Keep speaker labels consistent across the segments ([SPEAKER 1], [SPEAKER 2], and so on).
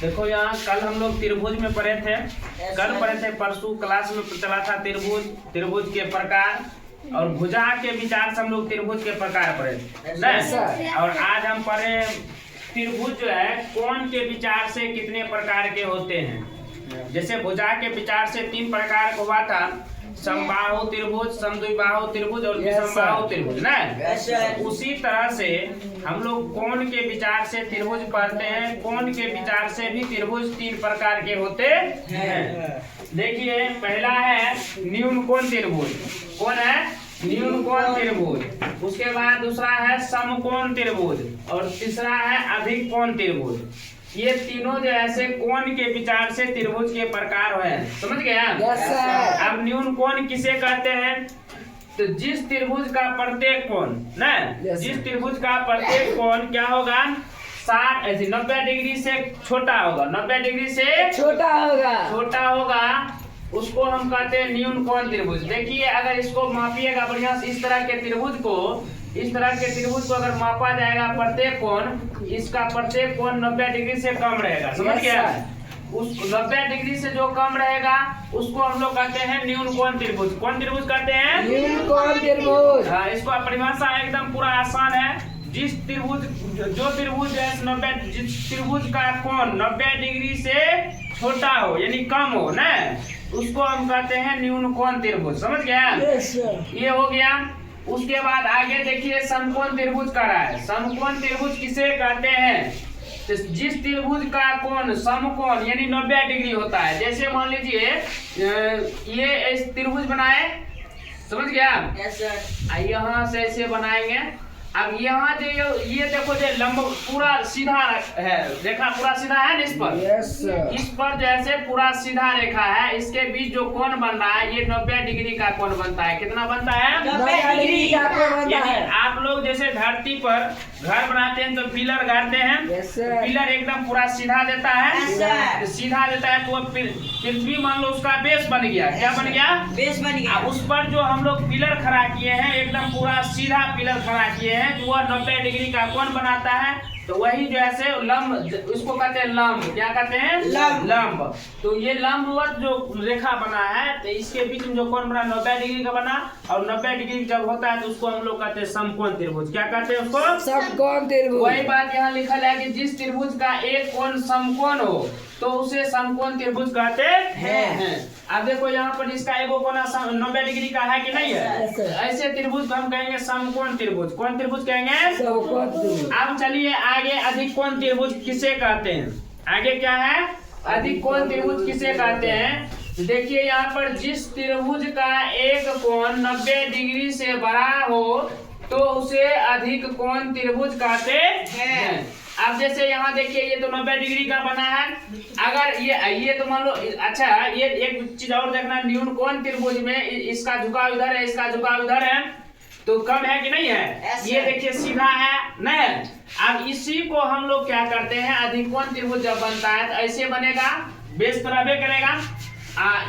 [SPEAKER 1] देखो यहाँ कल हम लोग त्रिभुज में पढ़े थे, परसों क्लास में चला था त्रिभुज के प्रकार और भुजा के विचार से हम लोग त्रिभुज के प्रकार पढ़े ना। और आज हम पढ़े त्रिभुज जो है कोण के विचार से कितने प्रकार के होते हैं। जैसे भुजा के विचार से 3 प्रकार का हुआ था, समबाहु त्रिभुज, समद्विबाहु त्रिभुज और विषमबाहु त्रिभुज ना। उसी तरह से हम लोग कोण के विचार से त्रिभुज पढ़ते हैं। कोण के विचार से भी त्रिभुज 3 प्रकार के होते हैं। देखिए पहला है न्यून कोण त्रिभुज। कौन है? न्यून कोण त्रिभुज। उसके बाद दूसरा है समकोण त्रिभुज और तीसरा है अधिक कोण त्रिभुज। ये तीनों जो ऐसे कोण के विचार से त्रिभुज के प्रकार है। समझ गया? अब न्यून कोण किसे कहते हैं? तो जिस त्रिभुज का प्रत्येक कोण ना, जिस त्रिभुज का प्रत्येक कोण क्या होगा 90 डिग्री से छोटा होगा, 90 डिग्री से छोटा होगा, उसको हम कहते हैं न्यून कोण त्रिभुज। देखिए अगर इसको मापिएगा बढ़िया से, इस तरह के त्रिभुज को अगर मापा जाएगा प्रत्येक कोण, इसका प्रत्येक कोण 90 डिग्री से कम रहेगा। समझ गया? उस 90 डिग्री से जो कम रहेगा उसको हम लोग कहते हैं न्यून कोण त्रिभुज। कौन त्रिभुज कहते हैं? न्यून कोण त्रिभुज। हाँ, इसका परिभाषा एकदम पूरा आसान है। जिस त्रिभुज का कोण 90 डिग्री से छोटा हो यानी कम हो ना, उसको हम कहते हैं न्यून कोण त्रिभुज। समझ गया? ये हो गया। उसके बाद आगे देखिए समकोण त्रिभुज का रहा है। समकोण त्रिभुज किसे कहते हैं? तो जिस त्रिभुज का कोण समकोण यानी 90 डिग्री होता है। जैसे मान लीजिए ये त्रिभुज बनाए, समझ गया? यहाँ से ऐसे बनाएंगे। अब यहाँ जो ये देखो जो लंब पूरा सीधा है, रेखा पूरा सीधा है ना इस पर। इस पर जैसे पूरा सीधा रेखा है, इसके बीच जो कोण बन रहा है ये 90 डिग्री का कोण बनता है। कितना बनता है? 90 डिग्री का कोण बनता है। आप लोग जैसे धरती पर घर बनाते हैं तो पिलर गाड़ते हैं, पिलर एकदम पूरा सीधा देता है, सीधा देता है तो पृथ्वी मान लो उसका बेस बन गया। क्या बन गया? बेस बन गया। उस पर जो हम लोग पिलर खड़ा किए हैं, एकदम पूरा सीधा पिलर खड़ा किए हैं, तो वह 90 डिग्री का कोण बनाता है। तो वही जैसे लंब, उसको कहते हैं लंब। क्या कहते हैं? लंब। तो ये लंबवत जो रेखा बना है तो इसके बीच में जो कोण बना 90 डिग्री का बना, और 90 डिग्री जब होता है तो उसको हम लोग कहते हैं समकोण त्रिभुज। क्या कहते हैं उसको? समकोण त्रिभुज। वही बात यहाँ लिखा है कि जिस त्रिभुज का एक कोण समकोण हो तो उसे समकोण त्रिभुज कहते हैं। अब देखो यहाँ पर इसका एगो कोना 90 डिग्री का है कि नहीं है? ऐसे त्रिभुज को हम कहेंगे समकोण त्रिभुज। कौन त्रिभुज कहेंगे? समकोण त्रिभुज। अब चलिए आगे अधिक कोण त्रिभुज किसे कहते हैं? आगे क्या है? अधिक कोण त्रिभुज किसे कहते हैं? देखिए यहाँ पर जिस त्रिभुज का एक कोण 90 डिग्री से बड़ा हो तो उसे अधिक कोण त्रिभुज कहते हैं। अब जैसे यहाँ देखिए ये तो 90 डिग्री का बना है। अगर ये तो मान लो, अच्छा ये एक चीज और देखना, न्यून कोण त्रिभुज में इसका झुकाव इधर है, इसका झुकाव इधर है, तो कम है कि नहीं है? ये देखिए सीधा है नहीं? अब इसी को हम लोग क्या करते हैं, अधिक कोण त्रिभुज जब बनता है तो ऐसे बनेगा, बेस तरह करेगा।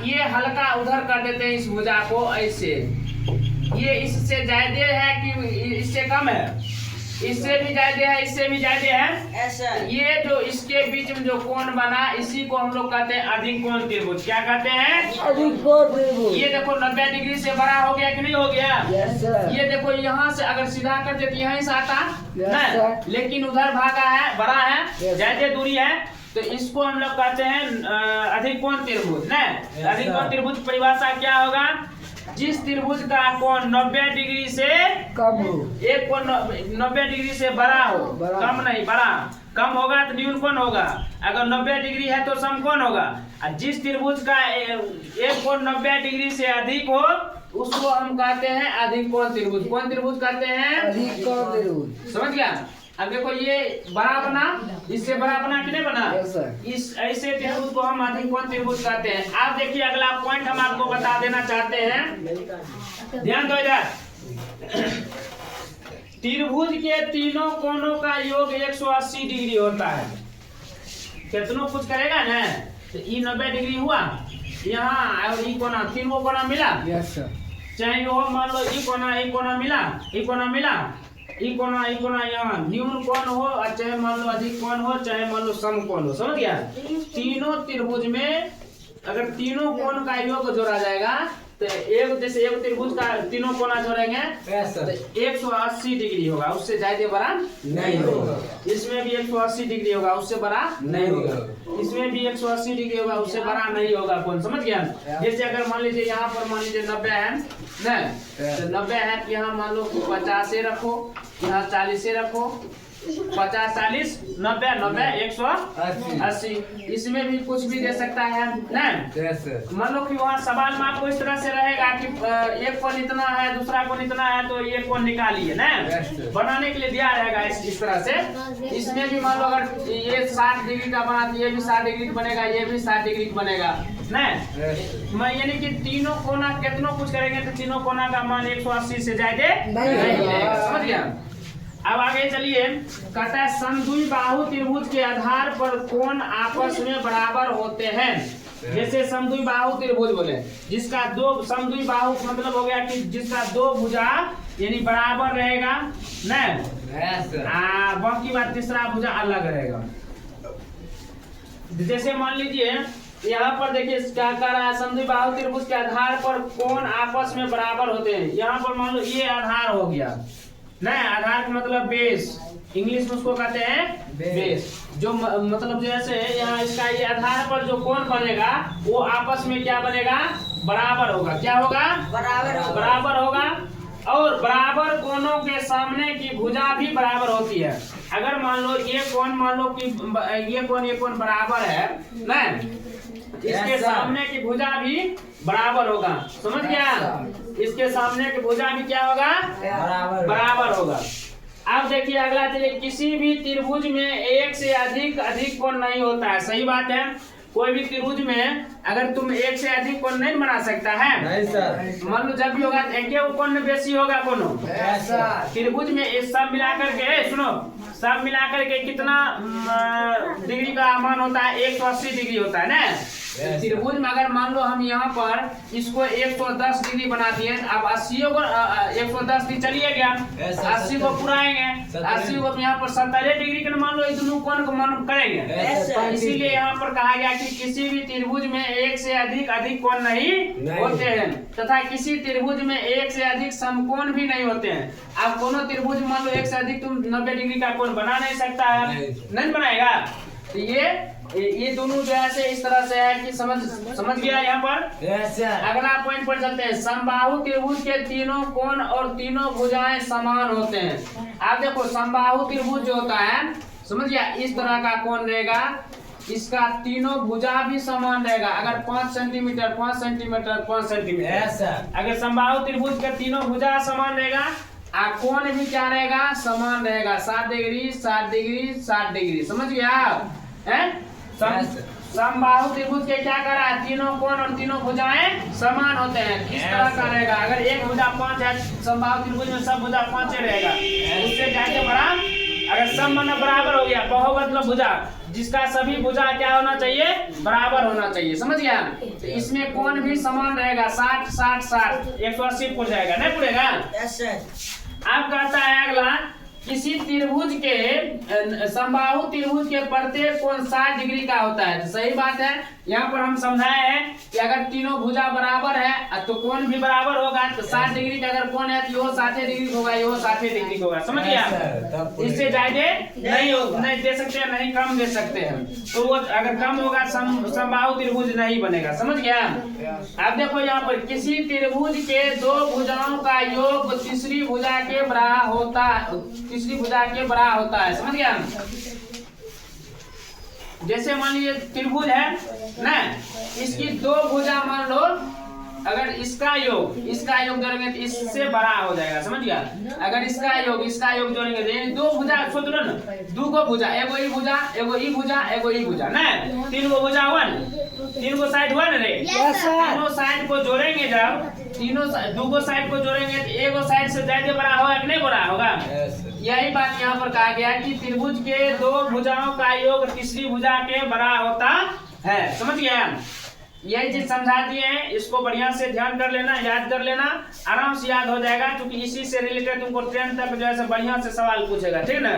[SPEAKER 1] ये हल्का उधर कर देते हैं इस भुजा को ऐसे, ये इससे ज्यादा है कि इससे कम है? इससे भी ज्यादा है, इससे भी ज्यादा है ऐसा। ये जो इसके बीच में जो कोण बना इसी को हम लोग कहते हैं अधिक कोण त्रिभुज। क्या कहते हैं? अधिक कोण त्रिभुज। ये देखो 90 डिग्री से बड़ा हो गया कि नहीं हो गया? ये देखो यहाँ से अगर सीधा कर देते यहीं से आता ना, लेकिन उधर भागा है, बड़ा है, ज्यादा दूरी है, तो इसको हम लोग कहते हैं अधिक कोण त्रिभुज ना। अधिक कोण त्रिभुज परिभाषा क्या होगा? जिस त्रिभुज का कोण 90 डिग्री से कम हो, एक कोण 90 डिग्री से बड़ा हो, कम नहीं बड़ा, कम होगा तो न्यून कोण होगा, अगर 90 डिग्री है तो समकोण होगा। और जिस त्रिभुज का एक कोण 90 डिग्री से अधिक हो उसको हम कहते हैं अधिक कोण त्रिभुज। कौन त्रिभुज कहते हैं? अधिक कोण त्रिभुज। समझ गया? अब देखो ये बड़ा बना, इससे बड़ा बना कि नहीं बना? इस ऐसे त्रिभुज को हम अधिक कोण त्रिभुज कहते हैं। आप देखिए अगला पॉइंट हम आपको बता देना चाहते हैं, ध्यान दो इधर। त्रिभुज के तीनों कोणों का योग 180 डिग्री होता है। कितनों कुछ करेगा ना, तो ये 90 डिग्री हुआ, यहाँ और ये कोना, तीनों कोना मिला। चाहे वो मान लो ये कोना मिला, ये कोना मिला, ई कोना यहाँ न्यून कोण हो और चाहे मान लो अधिक कोण हो चाहे मान लो सम कोण हो, समझ गया। तीनों त्रिभुज में अगर तीनों कोण का योग जोड़ा जाएगा तो जैसे एक त्रिभुज का तीनों कोना जोड़ेंगे तो 180 डिग्री होगा, उससे ज्यादा बड़ा नहीं होगा। इसमें भी 180 डिग्री होगा, उससे बड़ा नहीं होगा। इसमें भी 180 डिग्री होगा, उससे बड़ा नहीं होगा कौन, समझ गया। जैसे अगर मान लीजिए यहाँ पर मान लीजिए 90 है नहीं, तो 90 है तो यहाँ मान लो 50 रखो, यहाँ 40 रखो, 50 40 90 90 180। इसमें भी कुछ भी दे सकता है नहीं। मान लो कि वहाँ सवाल में आपको इस तरह से रहेगा कि एक कोण इतना है दूसरा कोण इतना है तो ये कोण निकालिए ना, बनाने के लिए दिया रहेगा इस तरह से। इसमें भी मान लो अगर ये 60 डिग्री का बना तो ये भी 60 डिग्री बनेगा, ये भी 60 डिग्री बनेगा नहीं। मैं यानी कि तीनों कोना कितनों कुछ करेंगे तो तीनों कोना का मान 180 से ज्यादा नहीं रहेगा, समझ गया। अब आगे चलिए, कहता है समद्विबाहु त्रिभुज के आधार पर कोण आपस में बराबर होते हैं। जैसे समद्विबाहु त्रिभुज बोले जिसका दो समद्विबाहु मतलब हो गया कि जिसका दो भुजा यानी बराबर रहेगा नहीं, बाकी बात तीसरा भुजा अलग रहेगा। जैसे मान लीजिए यहाँ पर देखिए क्या कह रहा है, समद्विबाहु त्रिभुज के आधार पर कोण आपस में बराबर होते हैं। यहाँ पर मान लो ये आधार हो गया नहीं, आधार का मतलब बेस, इंग्लिश में उसको कहते हैं बेस। जो मतलब जैसे यहाँ इसका ये आधार पर जो कोण बनेगा वो आपस में क्या बनेगा, बराबर होगा। क्या होगा, बराबर होगा। और बराबर कोणों के सामने की भुजा भी बराबर होती है। अगर मान लो ये कोण मान लो कि ये कोण बराबर है ना, इसके सामने की भुजा भी बराबर होगा, समझ गया। इसके सामने की भुजा भी क्या होगा, बराबर होगा। अब देखिए अगला चलिए, किसी भी त्रिभुज में एक से अधिक कोण नहीं होता है, सही बात है। कोई भी त्रिभुज में अगर तुम एक से अधिक कोण नहीं बना सकता है नहीं सर। मान लो जब भी होगा एक कोण में बेसी होगा कोनो त्रिभुज में। इस सब मिलाकर के सुनो, सब मिलाकर के कितना डिग्री का मान होता है, 180 डिग्री होता है ना त्रिभुज में। अगर मान लो हम यहाँ पर इसको 110 डिग्री बना दिए, अब 80 को 110 डिग्री चलिए गया, 80 को पुराएंगे, 80 को यहाँ पर 70 डिग्री का मान लो दोनों कोण को मान करेंगे। इसीलिए यहाँ पर कहा गया कि किसी भी त्रिभुज में एक से अधिक कोण नहीं होते हैं तथा किसी त्रिभुज में एक से अधिक समकोण भी नहीं होते हैं। अब कोनो त्रिभुज मान लो एक से अधिक तुम 90 डिग्री का कोण बना नहीं सकता है, नहीं बनाएगा। तो ये दोनों जो है इस तरह से है कि समझ गया यहाँ पर। अगला पॉइंट पर चलते हैं, समबाहु त्रिभुज के तीनों कोण और तीनों भुजाएं समान होते हैं। आप देखो समबाहु त्रिभुज जो होता है, समझ गया, इस तरह का कोण रहेगा, इसका तीनों भुजा भी समान रहेगा। अगर 5 सेंटीमीटर 5 सेंटीमीटर 5 सेंटीमीटर अगर समबाहु त्रिभुज के तीनों भुजा समान रहेगा, कोण भी क्या रहेगा, समान रहेगा, 60 डिग्री 60 डिग्री 60 डिग्री, समझ गया। समबाहु त्रिभुज के क्या कर रहा है, तीनों कोण और तीनों भुजाएं समान होते हैं। किस तरह का रहेगा, अगर एक भुजा 5 है समबाहु त्रिभुज में सब भुजा 5 रहेगा, उससे जाके बड़ा। अगर सब माना बराबर हो गया, बहु मतलब भुजा जिसका सभी भुजा क्या होना चाहिए, बराबर होना चाहिए, समझ गया। तो इसमें कोण भी समान रहेगा, 60 60 60 180 पुर जाएगा, नहीं पुरेगा। अब कहता है अगला, किसी त्रिभुज के समबाहु त्रिभुज के प्रत्येक कोण 60 डिग्री का होता है। तो सही बात है, यहाँ पर हम समझाए हैं कि अगर तीनों भुजा बराबर है तो कोण भी बराबर होगा। तो 60 डिग्री का अगर कोण है तो यो 60 डिग्री होगा, यो 60 डिग्री होगा, समझ गया। इससे ज्यादा नहीं दे सकते हैं, नहीं कम दे सकते हैं। तो वो अगर कम होगा समबाहु त्रिभुज नहीं बनेगा, समझ गया। अब देखो यहाँ पर, किसी त्रिभुज के दो भुजाओं का योग तीसरी भुजा के बराबर होता है, समझ गया। जैसे मान लीजिए त्रिभुज है ना, इसकी दो भुजा मान लो, अगर इसका योग जोड़ेंगे तो इससे बड़ा हो जाएगा, समझ गया। अगर इसका योग जोड़ेंगे तो दो भुजा सोच लो ना, दो गो भुजा, एगो ई भुजा एगो ई भुजा एगो ई भुजा ना, 3 गो भुजा 1, 3 गो साइड 1 रे। तीनों साइड को जोड़ेंगे, जब दो गो साइड को जोड़ेंगे तो एगो साइड से ज्यादा बड़ा होगा कि नहीं बड़ा होगा। यही बात यहाँ पर कहा गया कि त्रिभुज के दो भुजाओं का योग तीसरी भुजा के बड़ा होता है, समझ गया। यही चीज समझा दिए हैं, इसको बढ़िया से ध्यान कर लेना, याद कर लेना, आराम से याद हो जाएगा, क्योंकि इसी से रिलेटेड तुमको 10th तक जो है बढ़िया से सवाल पूछेगा, ठीक ना।